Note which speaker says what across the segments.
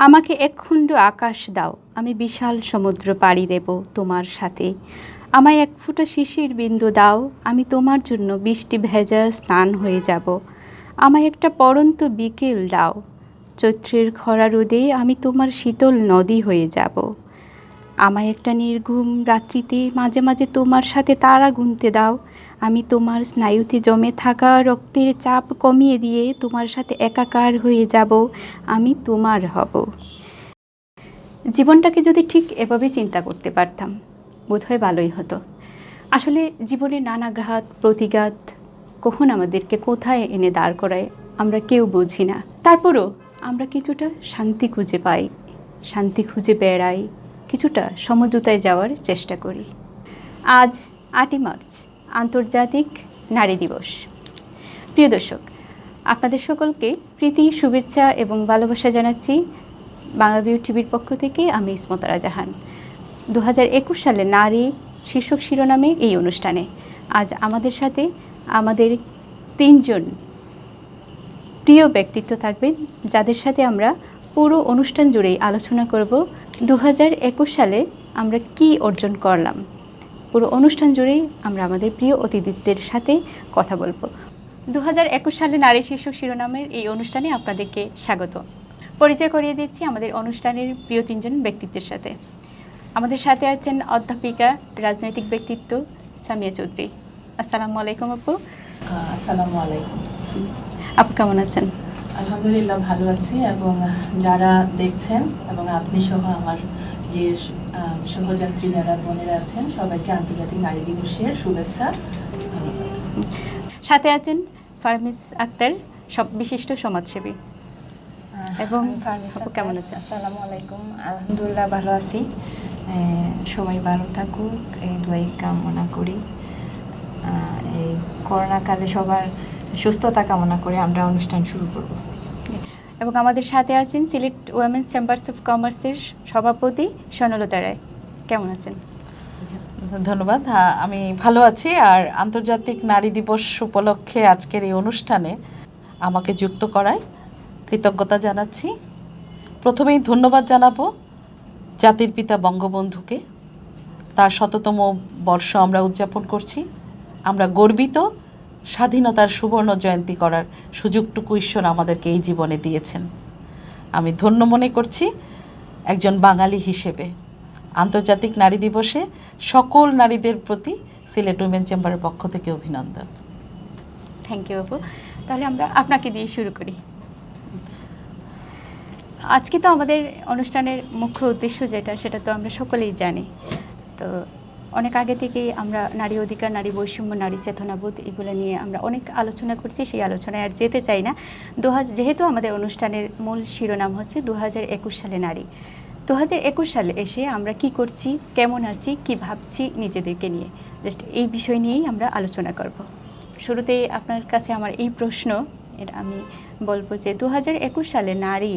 Speaker 1: আমাকে একখণ্ড আকাশ দাও, আমি বিশাল সমুদ্র পাড়ি দেব তোমার সাথে। আমায় এক ফোঁটা শিশির বিন্দু দাও, আমি তোমার জন্য বৃষ্টি ভেজা স্নান হয়ে যাব। আমায় একটা পড়ন্ত বিকেল দাও, চৈত্রের খরা রোদে আমি তোমার শীতল নদী হয়ে যাব। আমায় একটা নির্ঘুম রাত্রিতে মাঝে মাঝে তোমার সাথে তারা গুনতে দাও, আমি তোমার স্নায়ুতে জমে থাকা রক্তের চাপ কমিয়ে দিয়ে তোমার সাথে একাকার হয়ে যাব, আমি তোমার হব। জীবনটাকে যদি ঠিক এভাবে চিন্তা করতে পারতাম বোধহয় ভালোই হতো। আসলে জীবনে নানা ঘাত প্রতিঘাত কখন আমাদেরকে কোথায় এনে দাঁড় করায় আমরা কেউ বুঝি না। তারপরও আমরা কিছুটা শান্তি খুঁজে পাই, শান্তি খুঁজে বেড়াই, কিছুটা সমঝোতায় যাওয়ার চেষ্টা করি। আজ 8ই মার্চ আন্তর্জাতিক নারী দিবস। প্রিয় দর্শক, আপনাদের সকলকে প্রীতি, শুভেচ্ছা এবং ভালোবাসা জানাচ্ছি বাংলা ভিউ টিভির পক্ষ থেকে। আমি ইসমত জাহান। 2021 সালে নারী শীর্ষক শিরোনামে এই অনুষ্ঠানে আজ আমাদের সাথে আমাদের 3 জন প্রিয় ব্যক্তিত্ব থাকবেন, যাদের সাথে আমরা পুরো অনুষ্ঠান জুড়েই আলোচনা করব 2021 সালে আমরা কি অর্জন করলাম। পুরো অনুষ্ঠান জুড়েই আমরা আমাদের প্রিয় অতিথিদের সাথে কথা বলবো। 2021 সালে নারী শীর্ষক শিরোনামের এই অনুষ্ঠানে আপনাদেরকে স্বাগত। পরিচয় করিয়ে দিচ্ছি আমাদের অনুষ্ঠানের প্রিয় 3 জন ব্যক্তিত্বের সাথে। আমাদের সাথে আছেন অধ্যাপিকা, রাজনৈতিক ব্যক্তিত্ব সামিয়া চৌধুরী। আসসালামু আলাইকুম আপু।
Speaker 2: আসসালামু আলাইকুম।
Speaker 1: আপু কেমন আছেন?
Speaker 2: আলহামদুলিল্লাহ ভালো আছি, এবং যারা দেখছেন এবং আপনি সহ আমার যে সহযাত্রী যারা বোনেরা আছেন সবাইকে আন্তর্জাতিক নারী দিবসের শুভেচ্ছা, ধন্যবাদ।
Speaker 1: সাথে আছেন ফারমিস আক্তার, সব বিশিষ্ট সমাজসেবী। এবং আপু কেমন আছেন?
Speaker 3: আসসালামু আলাইকুম। আলহামদুলিল্লাহ ভালো আছি, সবাই ভালো থাকুক এই দোয়াই কামনা করি। এই করোনাকালে সবার সুস্থতা কামনা করে আমরা অনুষ্ঠান শুরু করব।
Speaker 1: এবং আমাদের সাথে আছেন সিলেট ওয়েমেন্স চেম্বার্স অফ কমার্সের সভাপতি স্বর্ণলতা রায়। কেমন আছেন?
Speaker 4: ধন্যবাদ, আমি ভালো আছি। আর আন্তর্জাতিক নারী দিবস উপলক্ষে আজকের এই অনুষ্ঠানে আমাকে যুক্ত করায় কৃতজ্ঞতা জানাচ্ছি। প্রথমেই ধন্যবাদ জানাবো জাতির পিতা বঙ্গবন্ধুকে। তার শততম বর্ষ আমরা উদযাপন করছি। আমরা গর্বিত স্বাধীনতার সুবর্ণ জয়ন্তী করার সুযোগটুকু ঈশ্বর আমাদেরকে এই জীবনে দিয়েছেন। আমি ধন্য মনে করছি একজন বাঙালি হিসেবে। আন্তর্জাতিক নারী দিবসে সকল নারীদের প্রতি সিলেট উইমেন চেম্বারের পক্ষ থেকে অভিনন্দন।
Speaker 1: থ্যাংক ইউ আপু। তাহলে আমরা আপনাকে দিয়ে শুরু করি। আজকে তো আমাদের অনুষ্ঠানের মুখ্য উদ্দেশ্য যেটা, সেটা তো আমরা সকলেই জানি। তো অনেক আগে থেকেই আমরা নারী অধিকার, নারী বৈষম্য, নারী চেতনাবোধ এগুলো নিয়ে আমরা অনেক আলোচনা করছি। সেই আলোচনায় আর যেতে চাই না। যেহেতু আমাদের অনুষ্ঠানের মূল শিরোনাম হচ্ছে 2021 সালে নারী। 2021 সালে এসে আমরা কি করছি, কেমন আছি, কি ভাবছি নিজেদেরকে নিয়ে, জাস্ট এই বিষয় নিয়েই আমরা আলোচনা করব। শুরুতেই আপনার কাছে আমার এই প্রশ্ন, এটা আমি বলবো যে 2021 সালে নারী,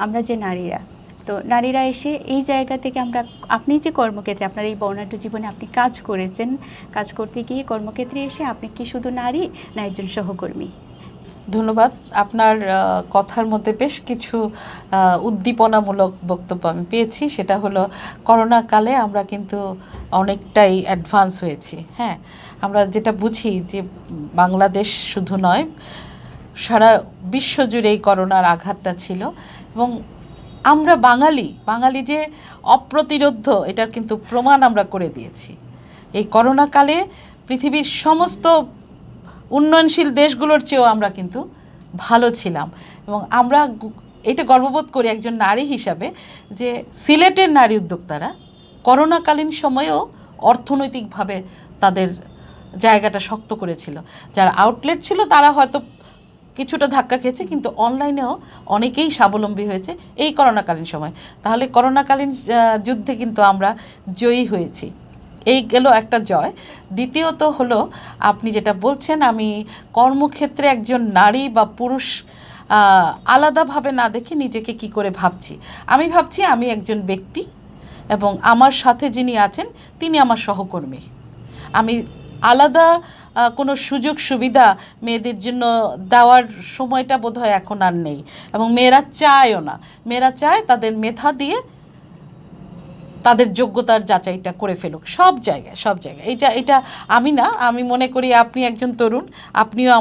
Speaker 1: আমরা যে নারীরা, তো নারীরা এসে এই জায়গা থেকে আমরা, আপনি যে কর্মক্ষেত্রে আপনার এই বর্ণাঢ্য জীবনে আপনি কাজ করেছেন, কাজ করতে গিয়ে কর্মক্ষেত্রে এসে আপনি কি শুধু নারী না একজন সহকর্মী?
Speaker 4: ধন্যবাদ। আপনার কথার মধ্যে বেশ কিছু উদ্দীপনামূলক বক্তব্য আমি পেয়েছি। সেটা হলো করোনা কালে আমরা কিন্তু অনেকটাই অ্যাডভান্স হয়েছি। হ্যাঁ, আমরা যেটা বুঝি যে বাংলাদেশ শুধু নয়, সারা বিশ্বজুড়ে এই করোনার আঘাতটা ছিল, এবং আমরা বাঙালি যে অপ্রতিরোধ্য এটার কিন্তু প্রমাণ আমরা করে দিয়েছি। এই করোনাকালে পৃথিবীর সমস্ত উন্নয়নশীল দেশগুলোর চেয়েও আমরা কিন্তু ভালো ছিলাম, এবং আমরা এটা গর্ববোধ করি একজন নারী হিসাবে যে সিলেটের নারী উদ্যোক্তারা করোনাকালীন সময়েও অর্থনৈতিকভাবে তাদের জায়গাটা শক্ত করেছিল। যারা আউটলেট ছিল তারা হয়তো কিছুটা ধাক্কা খেয়েছে, কিন্তু অনলাইনেও অনেকেই স্বাবলম্বী হয়েছে এই করোনাকালীন সময়। তাহলে করোনাকালীন যুদ্ধে কিন্তু আমরা জয়ী হয়েছি, এই গেল একটা জয়। দ্বিতীয়ত হলো আপনি যেটা বলছেন, আমি কর্মক্ষেত্রে একজন নারী বা পুরুষ আলাদাভাবে না দেখে নিজেকে কি করে ভাবছি। আমি ভাবছি আমি একজন ব্যক্তি, এবং আমার সাথে যিনি আছেন তিনি আমার সহকর্মী। আমি আলাদা কোনো সুযোগ সুবিধা মেয়েদের জন্য দেওয়ার সময়টা বোধহয় এখন আর নেই, এবং মেয়েরা চায়ও না। মেয়েরা চায় তাদের মেধা দিয়ে তাদের যোগ্যতার যাচাইটা করে ফেলুক সব জায়গায়, সব জায়গায়। এটা আমি না, আমি মনে করি আপনি একজন তরুণ, আপনিও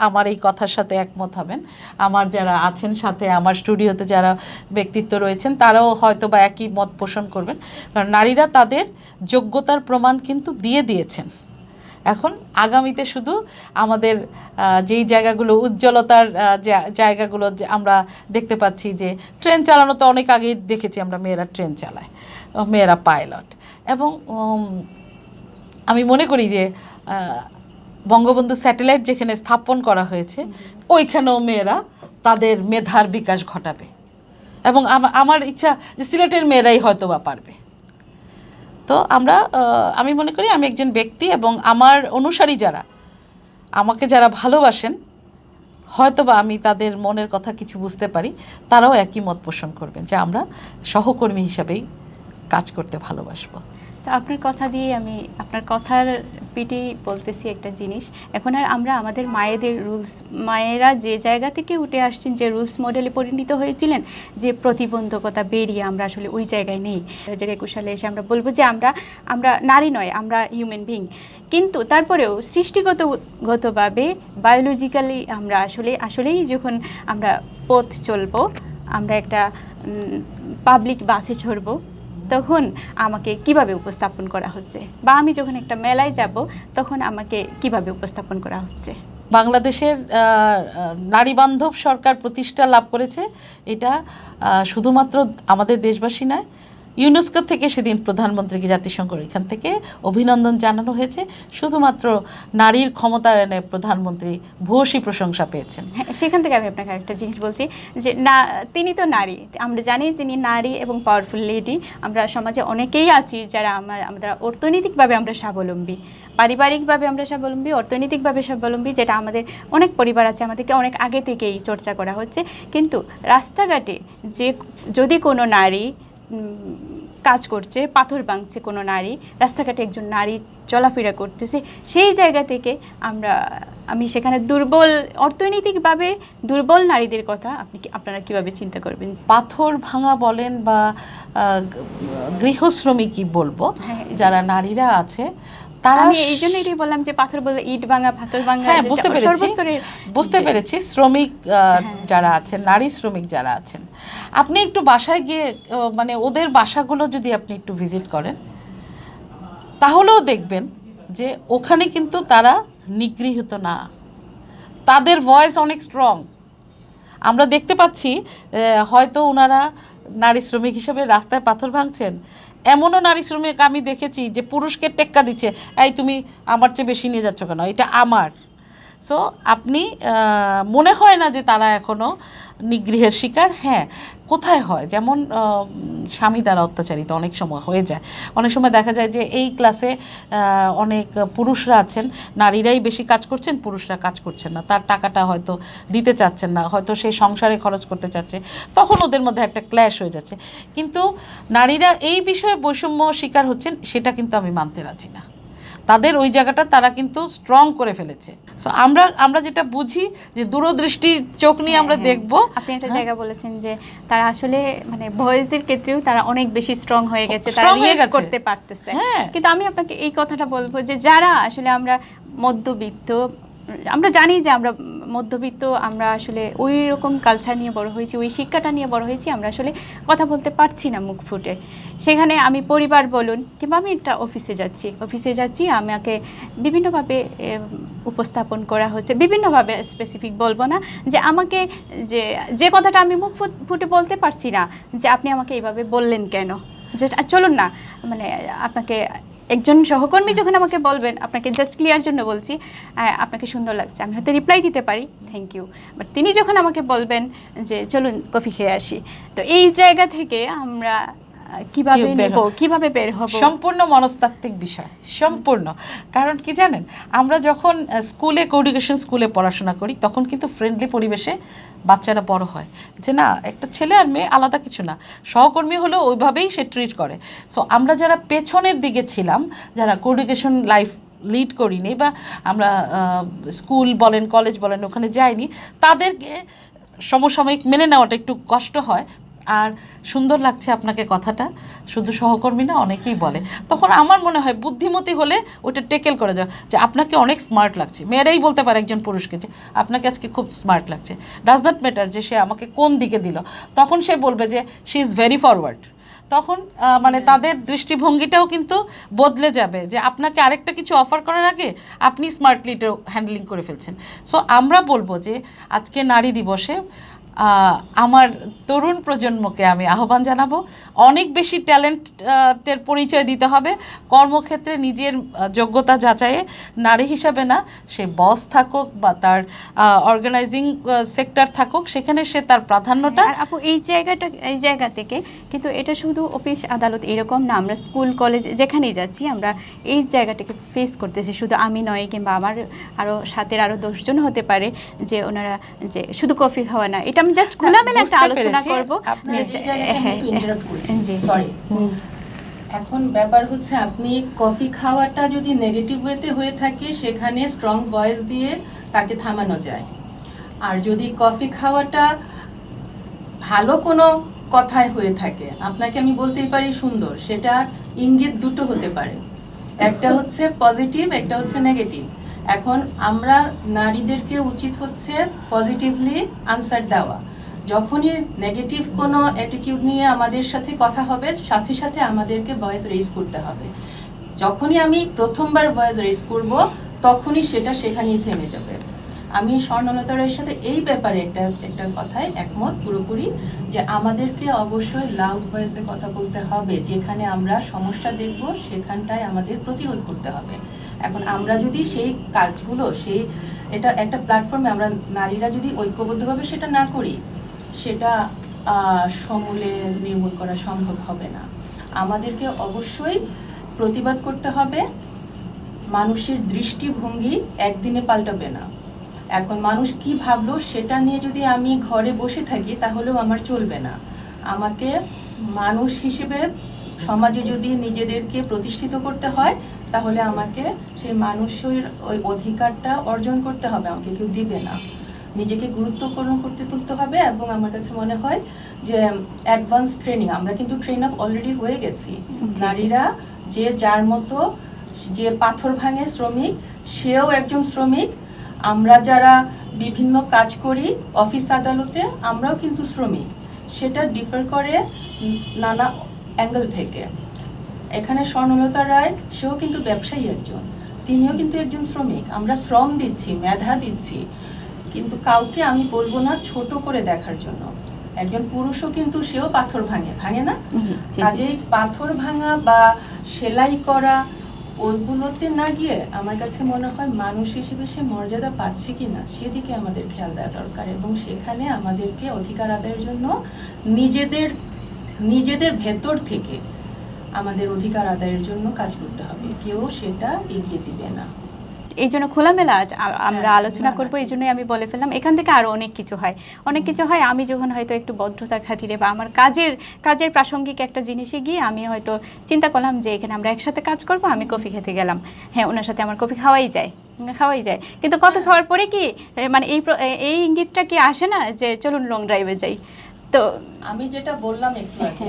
Speaker 4: আমার এই কথার সাথে একমত হবেন। আমার যারা আছেন সাথে, আমার স্টুডিওতে যারা ব্যক্তিত্ব রয়েছেন, তারাও হয়তো বা একই মত পোষণ করবেন। কারণ নারীরা তাদের যোগ্যতার প্রমাণ কিন্তু দিয়ে দিয়েছেন। এখন আগামীতে শুধু আমাদের যেই জায়গাগুলো উজ্জ্বলতার জায়গাগুলো যে আমরা দেখতে পাচ্ছি, যে ট্রেন চালানো তো অনেক আগেই দেখেছি আমরা, মেয়েরা ট্রেন চালায়, মেয়েরা পাইলট, এবং আমি মনে করি যে বঙ্গবন্ধু স্যাটেলাইট যেখানে স্থাপন করা হয়েছে ওইখানেও মেয়েরা তাদের মেধার বিকাশ ঘটাবে, এবং আমার ইচ্ছা যে সিলেটের মেয়েরাই হয়তো বা পারবে। তো আমি মনে করি আমি একজন ব্যক্তি, এবং আমার অনুসারী যারা, আমাকে যারা ভালোবাসেন, হয়তোবা আমি তাদের মনের কথা কিছু বুঝতে পারি, তারাও একই মত পোষণ করবেন যে আমরা সহকর্মী হিসাবেই কাজ করতে ভালোবাসবো।
Speaker 1: তো আপনার কথা দিয়ে আমি আপনার কথার পিঠেই বলতেছি একটা জিনিস, এখন আর আমরা আমাদের মায়েদের রুলস, মায়েরা যে জায়গা থেকে উঠে আসছেন, যে রুলস মডেলে পরিণত হয়েছিলেন, যে প্রতিবন্ধকতা বেরিয়ে আমরা আসলে ওই জায়গায় নেই। 2021 সালে এসে আমরা বলবো যে আমরা নারী নয়, আমরা হিউম্যান বিং। কিন্তু তারপরেও সৃষ্টিগতভাবে বায়োলজিক্যালি আমরা আসলেই যখন আমরা পথ চলবো, আমরা একটা পাবলিক বাসে চড়বো, তখন আমাকে কিভাবে উপস্থাপন করা হচ্ছে, বা আমি যখন একটা মেলায় যাব তখন আমাকে কিভাবে উপস্থাপন করা হচ্ছে।
Speaker 4: বাংলাদেশের নারী বান্ধব সরকার প্রতিষ্ঠা লাভ করেছে, এটা শুধুমাত্র আমাদের দেশবাসী নয়, ইউনেস্কো থেকে সেদিন প্রধানমন্ত্রীকে, জাতিসংঘের এখান থেকে অভিনন্দন জানানো হয়েছে। শুধুমাত্র নারীর ক্ষমতায়নে প্রধানমন্ত্রী ভূয়সী প্রশংসা পেয়েছেন।
Speaker 1: হ্যাঁ, সেখান থেকে আমি আপনাকে একটা জিনিস বলছি যে না, তিনি তো নারী, আমরা জানি তিনি নারী এবং পাওয়ারফুল লেডি। আমরা সমাজে অনেকেই আছি যারা আমরা অর্থনৈতিকভাবে আমরা স্বাবলম্বী, পারিবারিকভাবে আমরা স্বাবলম্বী, অর্থনৈতিকভাবে স্বাবলম্বী, যেটা আমাদের অনেক পরিবার আছে, আমাদেরকে অনেক আগে থেকেই চর্চা করা হচ্ছে। কিন্তু রাস্তাঘাটে যদি কোনো নারী কাজ করছে, পাথর ভাঙছে কোনো নারী, রাস্তাঘাটে একজন নারী চলাফেরা করতেছে, সেই জায়গা থেকে আমি সেখানে অর্থনৈতিকভাবে দুর্বল নারীদের কথা আপনারা কিভাবে চিন্তা করবেন?
Speaker 4: পাথর ভাঙা বলেন বা গৃহশ্রমিকই বলবো, যারা নারীরা আছে তারা,
Speaker 1: আমি এই জন্য এটাই বললাম যে পাথর বলে ইট ভাঙা, পাথর ভাঙা।
Speaker 4: হ্যাঁ, বুঝতে পেরেছি। শ্রমিক যারা আছেন, নারী শ্রমিক যারা আছেন, আপনি একটু বাসায় গিয়ে মানে ওদের বাসাগুলো যদি আপনি একটু ভিজিট করেন, তাহলেও দেখবেন যে ওখানে কিন্তু তারা নিগৃহীত না, তাদের ভয়েস অনেক স্ট্রং। আমরা দেখতে পাচ্ছি হয়তো ওনারা নারী শ্রমিক হিসেবে রাস্তায় পাথর ভাঙছেন, এমনও নারী শ্রমিক আমি দেখেছি যে পুরুষকে টেক্কা দিচ্ছে, এই তুমি আমার চেয়ে বেশি নিয়ে যাচ্ছ কেন, এটা আমার। সো আপনি মনে হয় না যে তারা এখনও নিগৃহের শিকার। হ্যাঁ, কোথায় হয়, যেমন স্বামী দ্বারা অত্যাচারিত অনেক সময় হয়ে যায়। অনেক সময় দেখা যায় যে এই ক্লাসে অনেক পুরুষরা আছেন, নারীরাই বেশি কাজ করছেন, পুরুষরা কাজ করছেন না, তার টাকাটা হয়তো দিতে চাচ্ছেন না, হয়তো সেই সংসারে খরচ করতে চাচ্ছে, তখন ওদের মধ্যে একটা ক্ল্যাশ হয়ে যাচ্ছে। কিন্তু নারীরা এই বিষয়ে বৈষম্য শিকার হচ্ছেন, সেটা কিন্তু আমি মানতে রাজি না। তাদের ওই জায়গাটা তারা কিন্তু স্ট্রং করে ফেলেছে। সো আমরা যেটা বুঝি যে দূরদৃষ্টি চোখ নিয়ে আমরা দেখব।
Speaker 1: আপনি একটা জায়গা বলেছেন যে তারা আসলে মানে ভয়েসের ক্ষেত্রেও তারা অনেক বেশি স্ট্রং হয়ে গেছে, তারা রিয়েক্ট করতে পারতেছে। কিন্তু আমি আপনাকে এই কথাটা বলবো যে যারা আসলে আমরা মধ্যবিত্ত, আমরা জানি যে আমরা মধ্যবিত্ত, আমরা আসলে ওই রকম কালচার নিয়ে বড় হয়েছি, ওই শিক্ষাটা নিয়ে বড় হয়েছি, আমরা আসলে কথা বলতে পারছি না মুখ ফুটে। সেখানে আমি পরিবার বলুন কিংবা আমি একটা অফিসে যাচ্ছি, আমাকে বিভিন্নভাবে উপস্থাপন করা হচ্ছে, বিভিন্নভাবে, স্পেসিফিক বলবো না, যে আমাকে যে কথাটা আমি মুখ ফুটে বলতে পারছি না, যে আপনি আমাকে এইভাবে বললেন কেন, যে চলুন না, মানে আপনাকে একজন সহকর্মী যখন আমাকে বলবেন, আপনাকে জাস্ট ক্লিয়ার জন্য বলছি, আপনাকে সুন্দর লাগছে, আমি হয়তো রিপ্লাই দিতে পারি থ্যাংক ইউ, বাট তিনি যখন আমাকে বলবেন যে চলুন কফি খেয়ে আসি, তো এই জায়গা থেকে আমরা কিভাবে বের হব?
Speaker 4: সম্পূর্ণ মনস্তাত্ত্বিক বিষয়, সম্পূর্ণ। কারণ কি জানেন, আমরা যখন কোএডুকেশন স্কুলে পড়াশোনা করি, তখন কিন্তু ফ্রেন্ডলি পরিবেশে বাচ্চারা বড় হয়, যে না একটা ছেলে আর মেয়ে আলাদা কিছু না, সহকর্মী হলেও ওইভাবেই সে ট্রিট করে। সো আমরা যারা পেছনের দিকে ছিলাম, যারা কোএডুকেশন লাইফ লিড করিনি বা আমরা স্কুল বলেন কলেজ বলেন ওখানে যাইনি, তাদেরকে সমসাময়িক মেনে নেওয়াটা একটু কষ্ট হয়। আর সুন্দর লাগছে আপনাকে কথাটা, শুধু সহকর্মী না অনেকেই বলে, তখন আমার মনে হয় বুদ্ধিমতী হলে ওটা টেকেল করে যাওয়া, যে আপনাকে অনেক স্মার্ট লাগছে। মেয়েরাই বলতে পারে একজন পুরুষকে যে আপনাকে আজকে খুব স্মার্ট লাগছে, ডাজ নট ম্যাটার যে সে আমাকে কোন দিকে দিল, তখন সে বলবে যে শি ইজ ভেরি ফরওয়ার্ড। তখন মানে তাদের দৃষ্টিভঙ্গিটাও কিন্তু বদলে যাবে, যে আপনাকে আরেকটা কিছু অফার করার আগে আপনি স্মার্টলি এটা হ্যান্ডলিং করে ফেলছেন। সো আমরা বলবো যে আজকে নারী দিবসে আমার তরুণ প্রজন্মকে আমি আহ্বান জানাবো, অনেক বেশি ট্যালেন্টের পরিচয় দিতে হবে কর্মক্ষেত্রে, নিজের যোগ্যতা যাচাইয়ে। নারী হিসাবে না, সে বস থাকুক বা তার অর্গানাইজিং সেক্টর থাকুক, সেখানে সে তার প্রাধান্যটা।
Speaker 1: আর আপু এই জায়গা থেকে কিন্তু এটা শুধু অফিস আদালত এরকম না, আমরা স্কুল কলেজ যেখানেই যাচ্ছি আমরা এই জায়গাটাকে ফেস করতেছি। শুধু আমি নয়, কিংবা আমার আরও সাথের আরও 10 জন হতে পারে যে ওনারা যে শুধু কফি খাওয়া না, এটা আমি জাস্ট খোলামেলা একটা আলোচনা করবো।
Speaker 2: সরি, এখন ব্যাপার হচ্ছে আপনি কফি খাওয়াটা যদি নেগেটিভ ওয়েতে হয়ে থাকে সেখানে স্ট্রং ভয়েস দিয়ে তাকে থামানো যায়। আর যদি কফি খাওয়াটা ভালো কোনো কথায় হয়ে থাকে, আপনাকে আমি বলতেই পারি সুন্দর, সেটা ইঙ্গিত দুটো হতে পারে, একটা হচ্ছে পজিটিভ, একটা হচ্ছে নেগেটিভ। এখন আমরা নারীদেরকে উচিত হচ্ছে পজিটিভলি আনসার দেওয়া। যখনই নেগেটিভ কোনো অ্যাটিটিউড নিয়ে আমাদের সাথে কথা হবে, সাথে সাথে আমাদেরকে ভয়েস রেজ করতে হবে। যখনই আমি প্রথমবার ভয়েস রেজ করব, তখনই সেটা সেখানেই থেমে যাবে। আমি স্বর্ণলতা রায়ের সাথে এই ব্যাপারে একটা কথায় একমত পুরোপুরি, যে আমাদেরকে অবশ্যই লাউড ভয়েসে কথা বলতে হবে। যেখানে আমরা সমস্যা দেখব সেখানটায় আমাদের প্রতিরোধ করতে হবে। এখন আমরা যদি সেই কাজগুলো, এটা একটা প্ল্যাটফর্মে আমরা নারীরা যদি ঐক্যবদ্ধভাবে সেটা না করি, সেটা সমূলে নির্মূল করা সম্ভব হবে না। আমাদেরকে অবশ্যই প্রতিবাদ করতে হবে। মানুষের দৃষ্টিভঙ্গি একদিনে পাল্টাবে না। এখন মানুষ কি ভাবলো সেটা নিয়ে যদি আমি ঘরে বসে থাকি তাহলেও আমার চলবে না। আমাকে মানুষ হিসেবে সমাজে যদি নিজেদেরকে প্রতিষ্ঠিত করতে হয়, তাহলে আমাকে সেই মানুষের ওই অধিকারটা অর্জন করতে হবে, আমাকে কেউ দিবে না। নিজেকে গুরুত্বপূর্ণ করতে তুলতে হবে। এবং আমার কাছে মনে হয় যে অ্যাডভান্স ট্রেনিং, আমরা কিন্তু ট্রেন আপ অলরেডি হয়ে গেছি। নারীরা যে যার মতো, যে পাথর ভাঙে শ্রমিক, সেও একজন শ্রমিক। আমরা যারা বিভিন্ন কাজ করি অফিস আদালতে, আমরাও কিন্তু শ্রমিক। সেটা ডিফার করে নানা অ্যাঙ্গেল থেকে। এখানে স্বর্ণলতা রায়, সেও কিন্তু ব্যবসায়ী একজন, তিনিও কিন্তু একজন শ্রমিক। আমরা শ্রম দিচ্ছি, মেধা দিচ্ছি, কিন্তু কাউকে আমি বলবো না ছোট করে দেখার জন্য। একজন পুরুষও কিন্তু সেও পাথর ভাঙে না? কাজেই পাথর ভাঙা বা সেলাই করা ওইগুলোতে না গিয়ে আমার কাছে মনে হয় মানুষ হিসেবে সে মর্যাদা পাচ্ছে কিনা সেদিকে আমাদের খেয়াল দেওয়া দরকার। এবং সেখানে আমাদেরকে অধিকার আদায়ের জন্য নিজেদের ভেতর থেকে আমাদের অধিকার আদায়ের জন্য কাজ করতে হবে। কেউ সেটা এগিয়ে দিবে না।
Speaker 1: এই জন্য খোলামেলা আজ আমরা আলোচনা করবো। এই জন্যই আমি বলে ফেললাম, এখান থেকে আরও অনেক কিছু হয়। আমি যখন হয়তো একটু বদ্ধতার খাতিরে বা আমার কাজের প্রাসঙ্গিক একটা জিনিসে গিয়ে আমি হয়তো চিন্তা করলাম যে এখানে আমরা একসাথে কাজ করব, আমি কফি খেতে গেলাম, হ্যাঁ ওনার সাথে আমার কফি খাওয়াই যায়, কিন্তু কফি খাওয়ার পরে কি মানে এই ইঙ্গিতটা কি আসে না যে চলুন লং ড্রাইভে যাই? তো
Speaker 2: আমি যেটা বললাম একটু আগে,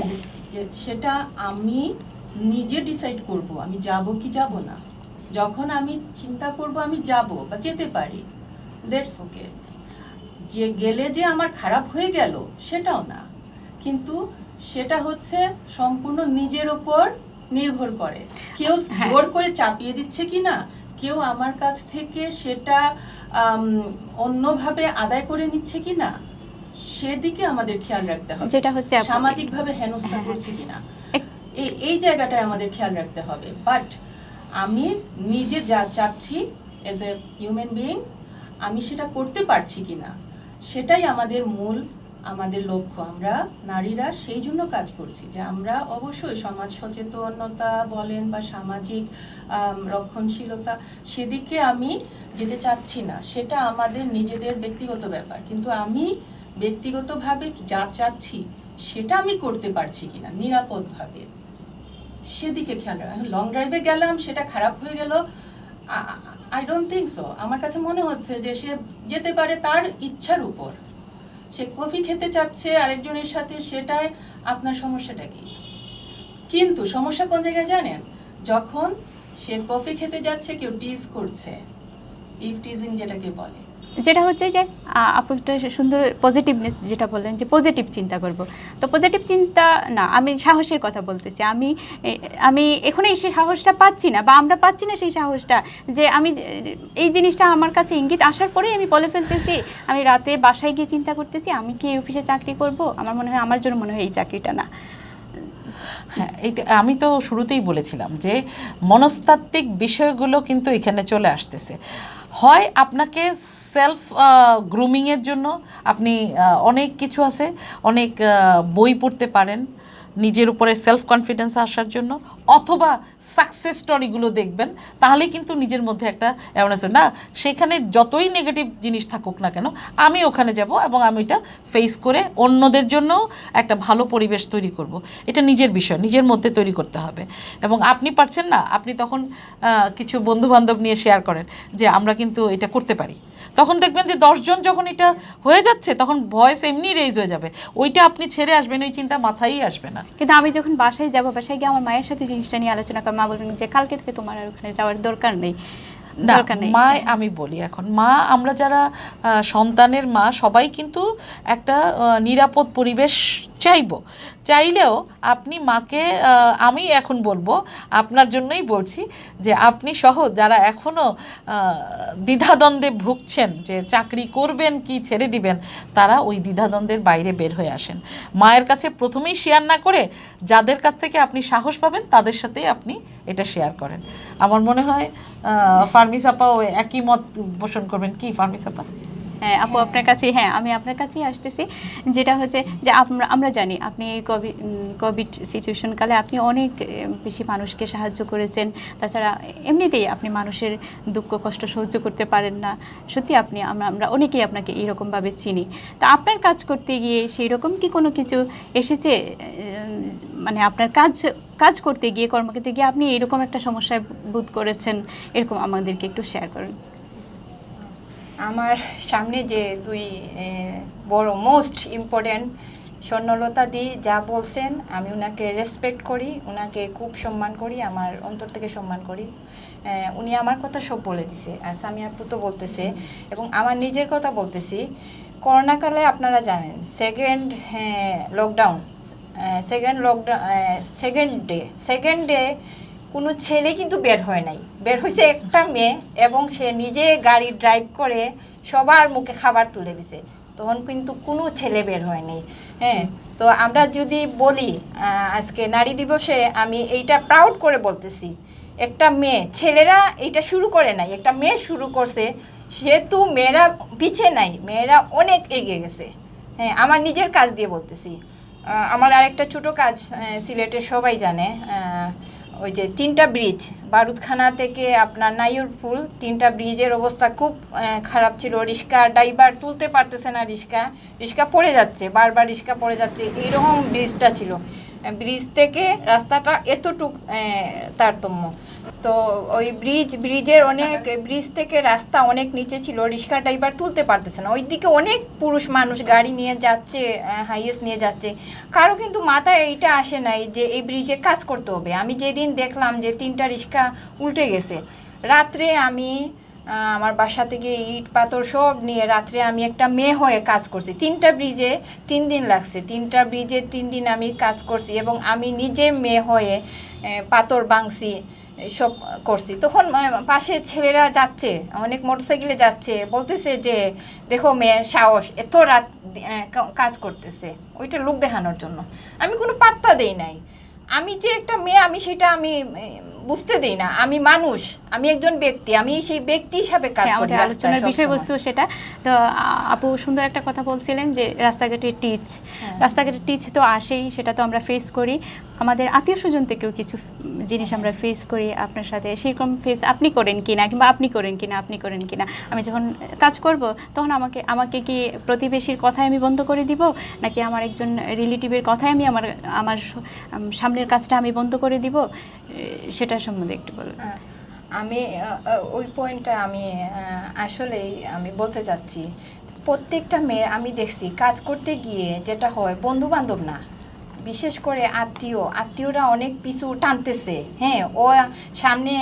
Speaker 2: যে সেটা আমি নিজে ডিসাইড করব আমি যাব কি যাব না। যখন আমি চিন্তা করব আমি যাব বা যেতে পারি, দ্যাটস ওকে। যে গেলে যে আমার খারাপ হয়ে গেল সেটাও না, কিন্তু সেটা হচ্ছে সম্পূর্ণ নিজের ওপর নির্ভর করে। কেউ জোর করে চাপিয়ে দিচ্ছে কি না, কেউ আমার কাছ থেকে সেটা অন্যভাবে আদায় করে নিচ্ছে কি না, সেদিকে আমাদের খেয়াল রাখতে হবে।
Speaker 1: যেটা হচ্ছে
Speaker 2: সামাজিকভাবে হেনস্থা করছে কিনা, এই জায়গাটায় আমাদের খেয়াল রাখতে হবে। বাট আমি নিজে যা চাচ্ছি এজ এ হিউম্যান বিইং, আমি সেটা করতে পারছি কিনা, সেটাই আমাদের লক্ষ্য। আমরা নারীরা সেই জন্য কাজ করছি যে আমরা অবশ্যই সমাজ সচেতনতা বলেন বা সামাজিক রক্ষণশীলতা, সেদিকে আমি যেতে চাচ্ছি না। সেটা আমাদের নিজেদের ব্যক্তিগত ব্যাপার, কিন্তু আমি ব্যক্তিগতভাবে যা চাচ্ছি সেটা আমি করতে পারছি কিনা নিরাপদভাবে, সেদিকে খেয়াল রাখা। লং ড্রাইভে গেলাম, সেটা খারাপ হয়ে গেল, আই ডোন্ট থিঙ্ক সো। আমার কাছে মনে হচ্ছে যে সে যেতে পারে তার ইচ্ছার উপর। সে কফি খেতে চাচ্ছে আরেকজনের সাথে, সেটাই আপনার সমস্যাটা কি? কিন্তু সমস্যা কোন জায়গায় জানেন? যখন সে কফি খেতে যাচ্ছে, কেউ টিজ করছে, ইভ টিজিং যেটাকে বলে।
Speaker 1: যেটা হচ্ছে যে আপু একটা সুন্দর পজিটিভনেস যেটা বললেন যে পজিটিভ চিন্তা করব, তো পজিটিভ চিন্তা না, আমি সাহসের কথা বলতেছি। আমি এখনই সেই সাহসটা পাচ্ছি না, বা আমরা পাচ্ছি না সেই সাহসটা, যে আমি এই জিনিসটা আমার কাছে ইঙ্গিত আসার পরেই আমি বলে ফেলতেছি। আমি রাতে বাসায় গিয়ে চিন্তা করতেছি আমি কি এই অফিসে চাকরি করব, আমার মনে হয় আমার জন্য মনে হয় এই চাকরিটা না।
Speaker 4: হ্যাঁ, এইটা আমি তো শুরুতেই বলেছিলাম যে মনস্তাত্ত্বিক বিষয়গুলো কিন্তু এখানে চলে আসতেছে। হয় আপনাকে সেলফ গ্রুমিংয়ের জন্য আপনি অনেক কিছু আছে, অনেক বই পড়তে পারেন নিজের উপরে সেলফ কনফিডেন্স আসার জন্য, অথবা সাকসেস স্টোরিগুলো দেখবেন, তাহলেই কিন্তু নিজের মধ্যে একটা অ্যাওয়ারনেস না, সেখানে যতই নেগেটিভ জিনিস থাকুক না কেন আমি ওখানে যাব এবং আমি এটা ফেস করে অন্যদের জন্য একটা ভালো পরিবেশ তৈরি করব। এটা নিজের বিষয়, নিজের মধ্যে তৈরি করতে হবে। এবং আপনি পারছেন না, আপনি তখন কিছু বন্ধুবান্ধব নিয়ে শেয়ার করেন যে আমরা কিন্তু এটা করতে পারি, তখন দেখবেন যে 10 জন যখন এটা হয়ে যাচ্ছে তখন ভয়েস এমনি রেজ হয়ে যাবে, ওইটা আপনি ছেড়ে আসবেন, ওই চিন্তা মাথায়ই আসবে না।
Speaker 1: কিন্তু আমি যখন বাসায় যাব, বাসায় গিয়ে আমার মায়ের সাথে জিনিসটা নিয়ে আলোচনা করি, মা বলবেন যে কালকে থেকে তোমার আর ওখানে যাওয়ার দরকার নেই।
Speaker 4: না, মা আমি বলি এখন মা, আমরা যারা সন্তানের মা সবাই কিন্তু একটা নিরাপদ পরিবেশ চাইলেও আপনি মাকে, আমি এখন বলবো আপনার জন্যই বলছি যে আপনি সহ যারা এখনও দ্বিধাদ্বন্দ্বে ভুগছেন যে চাকরি করবেন কি ছেড়ে দিবেন, তারা ওই দ্বিধাদ্বন্দ্বের বাইরে বের হয়ে আসেন। মায়ের কাছে প্রথমেই শেয়ার না করে যাদের কাছ থেকে আপনি সাহস পাবেন তাদের সাথেই আপনি এটা শেয়ার করেন। আমার মনে হয় ফারমিস আপা একই মত পোষণ করবেন, কি ফারমিস আপা?
Speaker 1: হ্যাঁ আপু, আপনার কাছে, হ্যাঁ আমি আপনার কাছেই আসতেছি। যেটা হচ্ছে যে আমরা জানি আপনি কোভিড সিচুয়েশন কালে আপনি অনেক বেশি মানুষকে সাহায্য করেছেন। তাছাড়া এমনিতেই আপনি মানুষের দুঃখ কষ্ট সহ্য করতে পারেন না, সত্যি আপনি, আমরা অনেকেই আপনাকে এইরকমভাবে চিনি। তো আপনার কাজ করতে গিয়ে সেই রকম কি কোনো কিছু এসেছে, মানে আপনার কাজ করতে গিয়ে, কর্মক্ষেত্রে গিয়ে আপনি এরকম একটা সমস্যায় বোধ করেছেন, এরকম আমাদেরকে একটু শেয়ার করুন।
Speaker 3: আমার সামনে যে দুই বড় মোস্ট ইম্পর্ট্যান্ট, স্বর্ণলতা দি যা বলছেন আমি ওনাকে রেসপেক্ট করি, ওনাকে খুব সম্মান করি, আমার অন্তর থেকে সম্মান করি। উনি আমার কথা সব বলে দিছে, আর সামি আপু তো বলতেছে, এবং আমার নিজের কথা বলতেছি। করোনাকালে আপনারা জানেন সেকেন্ড ডে কোনো ছেলে কিন্তু বের হয় নাই, বের হয়েছে একটা মেয়ে, এবং সে নিজে গাড়ি ড্রাইভ করে সবার মুখে খাবার তুলে দিছে, তখন কিন্তু কোনো ছেলে বের হয়নি। হ্যাঁ, তো আমরা যদি বলি আজকে নারী দিবসে আমি এইটা প্রাউড করে বলতেছি, একটা মেয়ে, ছেলেরা এইটা শুরু করে নাই, একটা মেয়ে শুরু করছে, সেহেতু মেয়েরা পিছিয়ে নাই, মেয়েরা অনেক এগিয়ে গেছে। হ্যাঁ, আমার নিজের কাজ দিয়ে বলতেছি। আমার আরেকটা ছোটো কাজ সিলেটের সবাই জানে, ওই যে 3টা ব্রিজ, বারুদখানা থেকে আপনার নাইয়রপুল, 3টা ব্রিজের অবস্থা খুব খারাপ ছিল। রিক্সা ড্রাইভার তুলতে পারতেছে না, রিক্সা পড়ে যাচ্ছে, বারবার রিক্সা পড়ে যাচ্ছে, এইরকম ব্রিজটা ছিল। ব্রিজ থেকে রাস্তাটা এতটুক তারতম্য, তো ওই ব্রিজের অনেক, ব্রিজ থেকে রাস্তা অনেক নিচে ছিল, রিক্সা ড্রাইভার তুলতে পারতেছে না। ওইদিকে অনেক পুরুষ মানুষ গাড়ি নিয়ে যাচ্ছে, হাইয়েস্ট নিয়ে যাচ্ছে, কারো কিন্তু মাথায় এইটা আসে নাই যে এই ব্রিজে কাজ করতে হবে। আমি যেদিন দেখলাম যে 3টা রিক্সা উল্টে গেছে, রাত্রে আমি আমার বাসা থেকে ইট পাথর সব নিয়ে রাত্রে আমি একটা মেয়ে হয়ে কাজ করছি। 3টা ব্রিজে 3 দিন লাগছে, 3টা ব্রিজে 3 দিন আমি কাজ করছি, এবং আমি নিজে মেয়ে হয়ে পাথর ভাঙছি, সব করছি। তখন পাশে ছেলেরা যাচ্ছে, অনেক মোটরসাইকেলে যাচ্ছে, বলতেছে যে দেখো মেয়ের সাহস, এত রাত কাজ করতেছে, ওইটা লোক দেখানোর জন্য। আমি কোনো পাত্তা দেই নাই, আমি যে একটা মেয়ে আমি সেটা আমি বুঝতে দেই না। আমি মানুষ, আমি একজন ব্যক্তি, আমি সেই ব্যক্তি হিসাবে কাজ করি।
Speaker 1: আমাদের আলোচনার বিষয়বস্তু সেটা। তো আপু সুন্দর একটা কথা বলছিলেন যে রাস্তাঘাটের টিচ তো আসেই, সেটা তো আমরা ফেস করি। আমাদের আত্মীয় স্বজন থেকেও কিছু জিনিস আমরা ফেস করি আপনার সাথে, সেরকম ফেস আপনি করেন কিনা, কিংবা আপনি করেন কিনা। আমি যখন কাজ করব তখন আমাকে কি প্রতিবেশীর কথায় আমি বন্ধ করে দিব, নাকি আমার একজন রিলেটিভের কথায় আমি আমার সামনের কাজটা আমি বন্ধ করে দিব, সেটা সম্বন্ধে একটু বলুন।
Speaker 3: আমি ওই পয়েন্টটা আমি আসলেই আমি বলতে চাচ্ছি, প্রত্যেকটা মেয়ে আমি দেখছি কাজ করতে গিয়ে যেটা হয়, বন্ধু বান্ধব না, বিশেষ করে আত্মীয়রা অনেক পিছু টানতেছে, হ্যাঁ, ও সামনে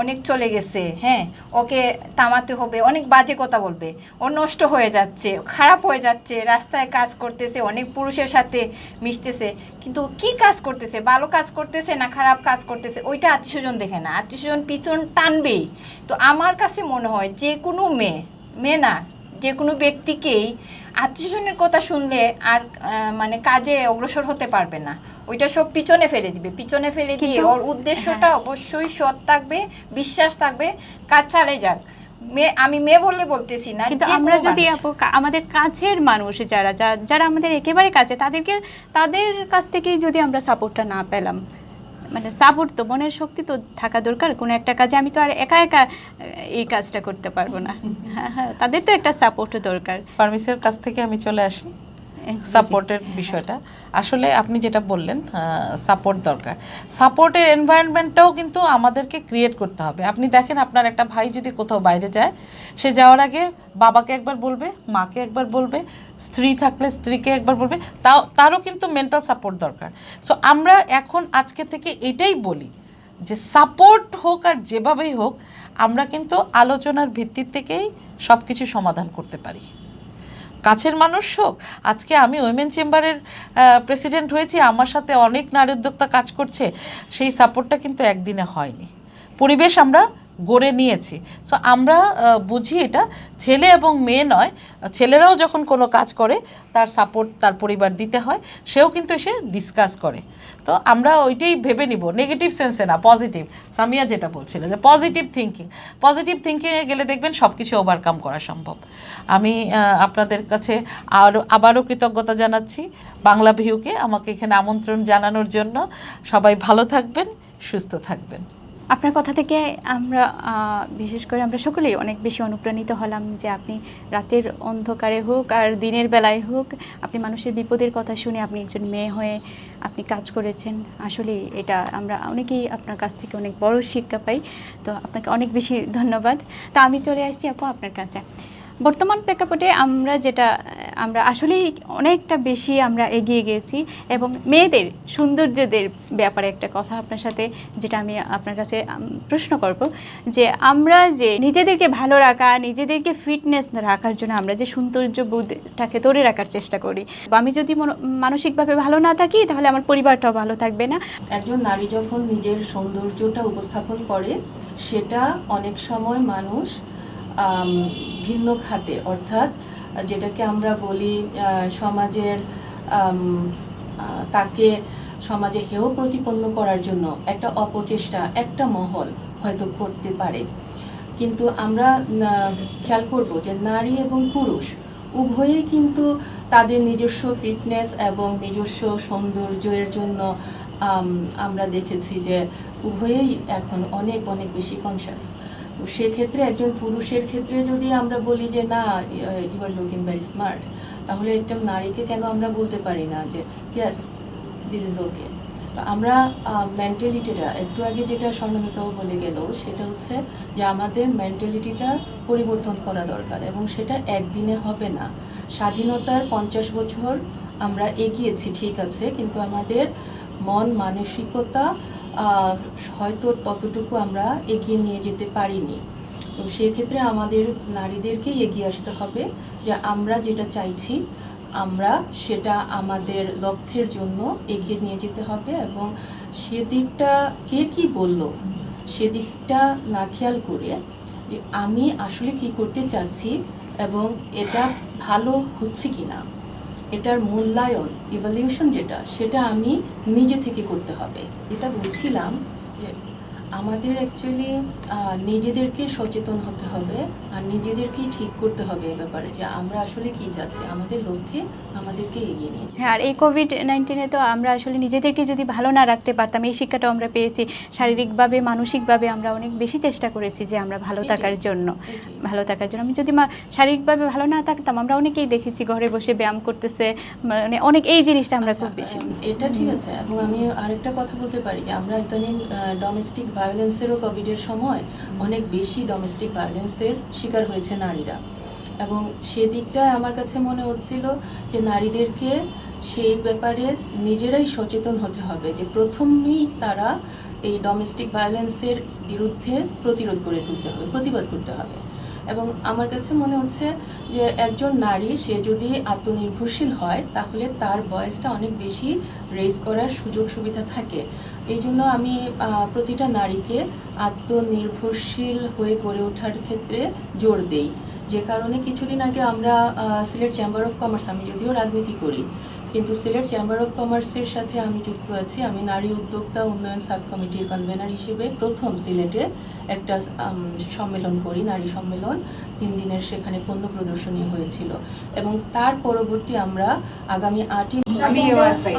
Speaker 3: অনেক চলে গেছে, হ্যাঁ, ওকে থামাতে হবে, অনেক বাজে কথা বলবে, ও নষ্ট হয়ে যাচ্ছে, খারাপ হয়ে যাচ্ছে, রাস্তায় কাজ করতেছে, অনেক পুরুষের সাথে মিশতেছে, কিন্তু কি কাজ করতেছে, ভালো কাজ করতেছে না খারাপ কাজ করতেছে, ওইটা আত্মীয়স্বজন দেখে না, আত্মীয়স্বজন পিছন টানবেই। তো আমার কাছে মনে হয় যে কোনো মেয়ে না, যে কোনো ব্যক্তিকেই আত্মীয়স্বজনের কথা শুনলে আর মানে কাজে অগ্রসর হতে পারবে না, ওইটা সব পিছনে ফেলে দিবে, পিছনে ফেলে দিয়ে ওর উদ্দেশ্যটা অবশ্যই সৎ থাকবে, বিশ্বাস থাকবে, কাজ চালিয়ে যাক। আমি মেয়ে বললে বলতেছি না,
Speaker 1: কিন্তু আমরা যদি আমাদের কাছের মানুষ যারা আমাদের একেবারে কাছে, তাদের কাছ থেকেই যদি আমরা সাপোর্টটা না পেলাম, মানে সাপোর্ট তো, মনের শক্তি তো থাকা দরকার কোনো একটা কাজে। আমি তো আর একা একা এই কাজটা করতে পারবো না। হ্যাঁ, তাদের তো একটা সাপোর্টও দরকার।
Speaker 4: ফার্মেসির কাছ থেকে আমি চলে আসি সাপোর্টের বিষয়টা। আসলে আপনি যেটা বললেন, সাপোর্ট দরকার, সাপোর্টের এনভায়রনমেন্টটাও কিন্তু আমাদেরকে ক্রিয়েট করতে হবে। আপনি দেখেন, আপনার একটা ভাই যদি কোথাও বাইরে যায়, সে যাওয়ার আগে বাবাকে একবার বলবে, মাকে একবার বলবে, স্ত্রী থাকলে স্ত্রীকে একবার বলবে, তারও কিন্তু মেন্টাল সাপোর্ট দরকার। সো আমরা এখন আজকে থেকে এটাই বলি যে সাপোর্ট হোক আর যেভাবেই হোক, আমরা কিন্তু আলোচনার ভিত্তির থেকেই সব কিছু সমাধান করতে পারি। কাছের মানুষ হোক, আজকে আমি উইমেন চেম্বারের প্রেসিডেন্ট হয়েছি, আমার সাথে অনেক নারী উদ্যোক্তা কাজ করছে, সেই সাপোর্টটা কিন্তু একদিনে হয়নি, পরিবেশ আমরা গড়ে নিয়েছি। সো আমরা বুঝি এটা ছেলে এবং মেয়ে নয়, ছেলেরাও যখন কোনো কাজ করে তার সাপোর্ট তার পরিবার দিতে হয়, সেও কিন্তু এসে ডিসকাস করে। তো আমরা ওইটাই ভেবে নিব, নেগেটিভ সেন্সে না, পজিটিভ। সামিয়া যেটা বলছিল যে পজিটিভ থিঙ্কিংয়ে গেলে দেখবেন সব কিছু ওভারকাম করা সম্ভব। আমি আপনাদের কাছে আবারও কৃতজ্ঞতা জানাচ্ছি বাংলা ভিউকে আমাকে এখানে আমন্ত্রণ জানানোর জন্য। সবাই ভালো থাকবেন, সুস্থ থাকবেন।
Speaker 1: আপনার কথা থেকে আমরা বিশেষ করে আমরা সকলেই অনেক বেশি অনুপ্রাণিত হলাম যে আপনি রাতের অন্ধকারে হোক আর দিনের বেলায় হোক, আপনি মানুষের বিপদের কথা শুনে আপনি একজন মেয়ে হয়ে আপনি কাজ করেছেন। আসলে এটা আমরা অনেকেই আপনার কাছ থেকে অনেক বড় শিক্ষা পাই। তো আপনাকে অনেক বেশি ধন্যবাদ। তো আমি চলে আসছি আপু আপনার কাছে। বর্তমান প্রেক্ষাপটে আমরা আসলেই অনেকটা বেশি আমরা এগিয়ে গিয়েছি, এবং মেয়েদের সৌন্দর্যদের ব্যাপারে একটা কথা আপনার সাথে যেটা আমি আপনার কাছে প্রশ্ন করব, যে আমরা যে নিজেদেরকে ভালো রাখা, নিজেদেরকে ফিটনেস রাখার জন্য আমরা যে সৌন্দর্য বোধটাকে ধরে রাখার চেষ্টা করি, আমি যদি মানসিকভাবে ভালো না থাকি তাহলে আমার পরিবারটাও ভালো থাকবে না।
Speaker 2: একজন নারী যখন নিজের সৌন্দর্যটা উপস্থাপন করে, সেটা অনেক সময় মানুষ ভিন্ন খাতে, অর্থাৎ যেটাকে আমরা বলি সমাজের তাকে সমাজে হেয় প্রতিপন্ন করার জন্য একটা অপচেষ্টা একটা মহল হয়তো করতে পারে। কিন্তু আমরা খেয়াল করব যে নারী এবং পুরুষ উভয়েই কিন্তু তাদের নিজস্ব ফিটনেস এবং নিজস্ব সৌন্দর্যের জন্য আমরা দেখেছি যে উভয়েই এখন অনেক অনেক বেশি কনসিয়াস। তো সেক্ষেত্রে একজন পুরুষের ক্ষেত্রে যদি আমরা বলি যে না, you are looking very smart, তাহলে একটা নারীকে কেন আমরা বলতে পারি না যে ইয়েস, দিস ইজ ওকে। তো আমরা মেন্টালিটিটা একটু আগে যেটা স্বর্ণমিতাও বলে গেল, সেটা হচ্ছে যে আমাদের মেন্টালিটিটা পরিবর্তন করা দরকার, এবং সেটা একদিনে হবে না। স্বাধীনতার 50 বছর আমরা এগিয়েছি ঠিক আছে, কিন্তু আমাদের মন মানসিকতা হয়তো ততটুকু আমরা এগিয়ে নিয়ে যেতে পারিনি। তো সেক্ষেত্রে আমাদের নারীদেরকেই এগিয়ে আসতে হবে যে আমরা যেটা চাইছি আমরা সেটা আমাদের লক্ষ্যের জন্য এগিয়ে নিয়ে যেতে হবে, এবং সেদিকটা কে কি বলল সেদিকটা না খেয়াল করে যে আমি আসলে কি করতে চাচ্ছি এবং এটা ভালো হচ্ছে কিনা, এটার মূল্যায়ন ইভ্যালুয়েশন সেটা আমি নিজে থেকে করতে হবে। যেটা বলছিলাম যে আমাদের অ্যাকচুয়ালি নিজেদেরকে সচেতন হতে হবে আর নিজেদেরকেই ঠিক করতে হবে এ ব্যাপারে যে আমরা আসলে কি চাচ্ছি, আমাদের লক্ষ্যে আমাদেরকে এগিয়ে নিয়ে।
Speaker 1: হ্যাঁ, আর এই কোভিড-19 তো আমরা আসলে নিজেদেরকে যদি ভালো না রাখতে পারতাম, এই শিক্ষাটাও আমরা পেয়েছি। শারীরিকভাবে মানসিকভাবে আমরা অনেক বেশি চেষ্টা করেছি যে আমরা ভালো থাকার জন্য। আমি যদি শারীরিকভাবে ভালো না থাকতাম, আমরা অনেকেই দেখেছি ঘরে বসে ব্যায়াম করতেছে, মানে অনেক এই জিনিসটা আমরা খুব বেশি।
Speaker 2: এটা ঠিক আছে, এবং আমি আরেকটা কথা বলতে পারি যে আমরা ইদানিং ডোমেস্টিক ভায়োলেন্সেরও কোভিডের সময় অনেক বেশি ডোমেস্টিক ভায়োলেন্সের শিকার হয়েছে নারীরা, এবং সেদিকটা আমার কাছে মনে হচ্ছিল যে নারীদেরকে সেই ব্যাপারে নিজেরাই সচেতন হতে হবে, যে প্রথমেই তারা এই ডোমেস্টিক ভায়োলেন্সের বিরুদ্ধে প্রতিরোধ করে তুলতে হবে, প্রতিবাদ করতে হবে। এবং আমার কাছে মনে হচ্ছে যে একজন নারী সে যদি আত্মনির্ভরশীল হয় তাহলে তার ভয়েসটা অনেক বেশি রেজ করার সুযোগ সুবিধা থাকে। এই জন্য আমি প্রতিটা নারীকে আত্মনির্ভরশীল হয়ে গড়ে ওঠার ক্ষেত্রে জোর দেই। যে কারণে কিছুদিন আগে আমরা সিলেট চেম্বার অফ কমার্স, আমি যদিও রাজনীতি করি কিন্তু সিলেট চেম্বার অফ কমার্সের সাথে আমি যুক্ত আছি। আমি নারী উদ্যোক্তা উন্নয়ন সাব কমিটির কনভেনার হিসেবে প্রথম সিলেটে একটা সম্মেলন করি, নারী সম্মেলন 3 দিনের, সেখানে পণ্য প্রদর্শনী হয়েছিল। এবং তার পরবর্তী আমরা আগামী 8ই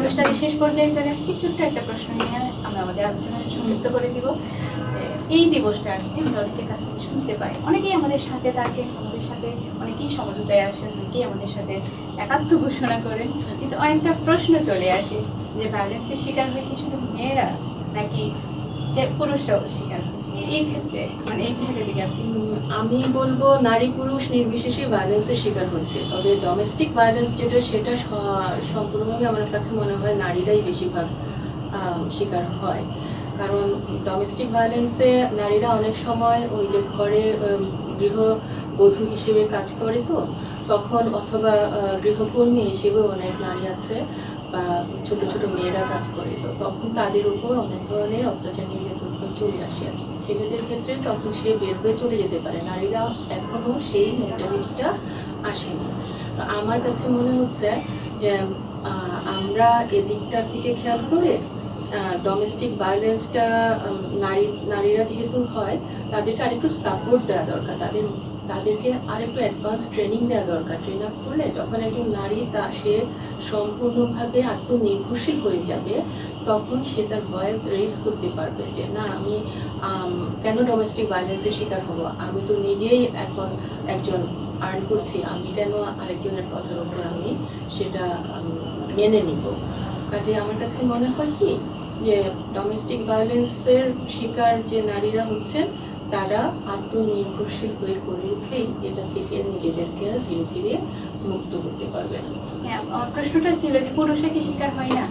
Speaker 1: অনুষ্ঠানের শেষ পর্যায়ে চলে আসছি। ছোট্ট একটা প্রশ্ন নিয়ে আমরা আমাদের আলোচনা সংক্ষিপ্ত করে দিব। এই দিবসটা আসলে আমরা অনেকের কাছ থেকে শুনতে পাই, অনেকেই আমাদের সাথে থাকেন, আমাদের সাথে অনেকেই সমঝোতায় আসেন, অনেকেই আমাদের সাথে একাত্ম ঘোষণা করেন, কিন্তু অনেকটা প্রশ্ন চলে আসে যে ভায়োলেন্সের শিকার হয় কি শুধু মেয়েরা নাকি সে পুরুষরাও শিকার হয়? এই ক্ষেত্রে মানে এই জায়গা থেকে
Speaker 2: আমি বলবো নারী পুরুষ নির্বিশেষে ভায়োলেন্সের শিকার হচ্ছে। তবে ডোমেস্টিক ভায়োলেন্স যেটা, সেটা সম্পূর্ণভাবে আমার কাছে মনে হয় নারীরাই বেশিরভাগ শিকার হয়। কারণ ডোমেস্টিক ভায়োলেন্সে নারীরা অনেক সময় ওই যে ঘরে গৃহবধূ হিসেবে কাজ করে, তো তখন অথবা গৃহকর্মী হিসেবে অনেক নারী আছে বা ছোট ছোট মেয়েরা কাজ করে, তো তখন তাদের উপর অনেক ধরনের অত্যাচার নির্যাতন চলে আসে। ছেলেদের ক্ষেত্রে তখন সে বের হয়ে চলে যেতে পারে, নারীরা এখনো সেই মেন্টালিটিটা আসেনি। আমার কাছে মনে হচ্ছে যে আমরা এদিকটার দিকে খেয়াল করে ডোমেস্টিক ভায়োলেন্সটা নারীরা যেহেতু হয় তাদেরকে আরেকটু সাপোর্ট দেওয়া দরকার, তাদেরকে আরেকটু অ্যাডভান্স ট্রেনিং দেওয়া দরকার। ট্রেন আপ করলে যখন একজন নারী সে সম্পূর্ণভাবে আত্মনির্ভরশীল হয়ে যাবে, তখন সে তার ভয়েস রেজ করতে পারবে যে না, আমি কেন ডোমেস্টিক ভায়োলেন্সের শিকার হব, আমি তো নিজেই এখন একজন আর্ন করছি, আমি কেন আরেকজনের কথার উপর আমি সেটা মেনে নিব। কাজে আমার কাছে মনে হয় কি যে ডোমেস্টিক ভায়োলেন্সের শিকার যে নারীরা হচ্ছেন তারা আত্মনির্ভরশীল হয়ে গড়ে উঠলেই এটা থেকে নিজেদেরকে ধীরে ধীরে মুক্ত করতে পারবেন।
Speaker 1: আমার প্রশ্নটা ছিল যে পুরুষরা কি শিকার হয় না?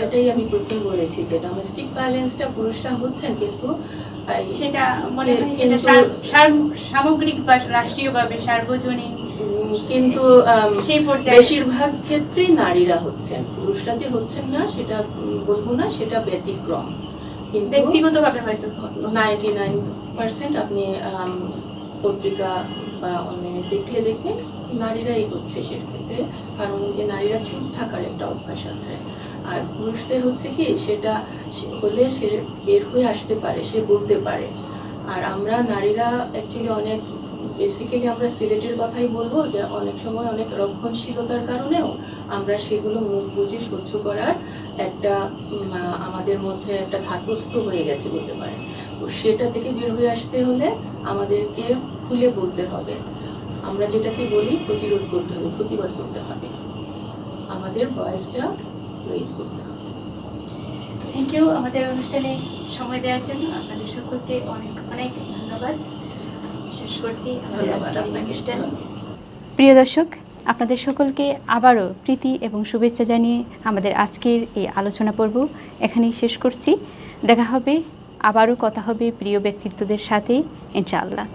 Speaker 2: এটাই আমি প্রথম বলেছি যে ডোমেস্টিক ভায়োলেন্সটা পুরুষরা হচ্ছেন, কিন্তু
Speaker 1: সেটা মনে হয় সেটা সামগ্রিক বা রাষ্ট্রীয়ভাবে সার্বজনীন,
Speaker 2: কিন্তু বেশিরভাগ ক্ষেত্রেই নারীরা হচ্ছেন, পুরুষরা যে হচ্ছেন না সেটা বলবো না, সেটা ব্যতিক্রম। কিন্তু
Speaker 1: ব্যক্তিগতভাবে হয়তো
Speaker 2: 99% আপনি পত্রিকা বা অনলাইনে দেখবেন নারীরাই হচ্ছে সেক্ষেত্রে। কারণ যে নারীরা চুপ থাকার একটা অভ্যাস আছে, আর পুরুষদের হচ্ছে কি সেটা হলে সে বের হয়ে আসতে পারে, সে বলতে পারে। আর আমরা নারীরা অ্যাকচুয়ালি অনেক বেসিক্যালি আমরা সিলেটের কথাই বলবো যে অনেক সময় অনেক রক্ষণশীলতার কারণেও আমরা সেগুলো মুখ বুঝে সহ্য করার একটা আমাদের মধ্যে একটা ধাতস্থ হয়ে গেছে বলতে পারে। তো সেটা থেকে বের হয়ে আসতে হলে আমাদেরকে খুলে বলতে হবে, আমরা যেটাকে বলি প্রতিরোধ করতে হবে, প্রতিবাদ করতে হবে, আমাদের ভয়েসটা রেজ করতে হবে।
Speaker 1: থ্যাংক ইউ আমাদের অনুষ্ঠানে সময় দেওয়ার জন্য আপনাদের সকলকে অনেক অনেক ধন্যবাদ। শেষ করছি আমাদের আজকের অনুষ্ঠান। প্রিয় দর্শক, আপনাদের সকলকে আবারও প্রীতি এবং শুভেচ্ছা জানিয়ে আমাদের আজকের এই আলোচনা পর্ব এখানেই শেষ করছি। দেখা হবে, আবারও কথা হবে প্রিয় ব্যক্তিত্বদের সাথে ইনশাআল্লাহ।